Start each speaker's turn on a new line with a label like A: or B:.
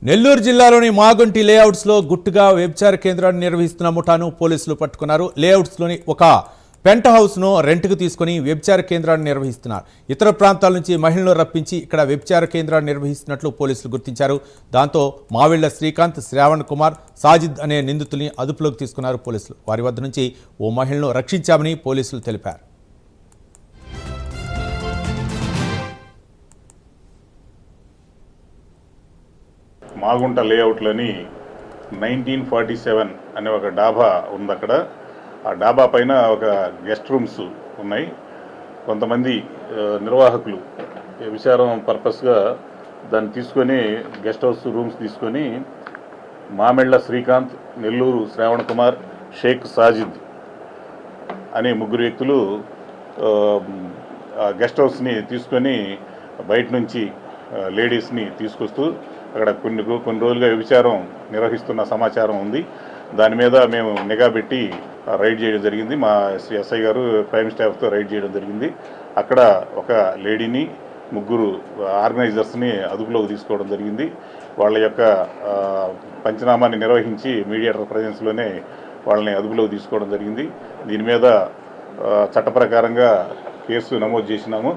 A: నెల్లూరు జిల్లాలోని మాగుంటి లేఅవుట్స్లో గుట్టుగా వ్యభిచార కేంద్రాన్ని నిర్వహిస్తున్న ముఠాను పోలీసులు పట్టుకున్నారు. లేఅవుట్స్లోని ఒక పెంట్ హౌస్ను రెంట్కు తీసుకుని వ్యభిచార కేంద్రాన్ని నిర్వహిస్తున్నారు. ఇతర ప్రాంతాల నుంచి మహిళలను రప్పించి ఇక్కడ వ్యభిచార కేంద్రాన్ని నిర్వహిస్తున్నట్లు పోలీసులు గుర్తించారు. దాంతో మావిళ్ల శ్రీకాంత్, శ్రావణ్ కుమార్, సాజిద్ అనే నిందితుల్ని అదుపులోకి తీసుకున్నారు పోలీసులు. వారి వద్ద నుంచి ఓ మహిళను రక్షించామని పోలీసులు తెలిపారు.
B: మాగుంట లేఅవుట్లోని 1947 అనే ఒక డాబా ఉంది. అక్కడ ఆ డాబా పైన ఒక గెస్ట్ రూమ్స్ ఉన్నాయి. కొంతమంది నిర్వాహకులు విచారం పర్పస్గా దాన్ని తీసుకొని గెస్ట్ హౌస్ రూమ్స్ తీసుకొని మామిళ్ళ శ్రీకాంత్, నెల్లూరు శ్రావణ్ కుమార్, షేక్ సాజిద్ అనే ముగ్గురు వ్యక్తులు గెస్ట్ హౌస్ని తీసుకొని బయట నుంచి లేడీస్ని తీసుకొస్తూ అక్కడ కొన్ని రోజులుగా వ్యభిచారం నిర్వహిస్తున్న సమాచారం ఉంది. దాని మీద మేము నిఘా పెట్టి రైడ్ చేయడం జరిగింది. మా ఎస్ఐ గారు క్రైమ్ స్టాఫ్తో రైడ్ చేయడం జరిగింది. అక్కడ ఒక లేడీని, ముగ్గురు ఆర్గనైజర్స్ని అదుపులోకి తీసుకోవడం జరిగింది. వాళ్ళ యొక్క పంచనామాన్ని నిర్వహించి మీడియేటర్ ప్రజెన్స్లోనే వాళ్ళని అదుపులోకి తీసుకోవడం జరిగింది. దీని మీద చట్ట ప్రకారంగా కేసు నమోదు చేసినాము.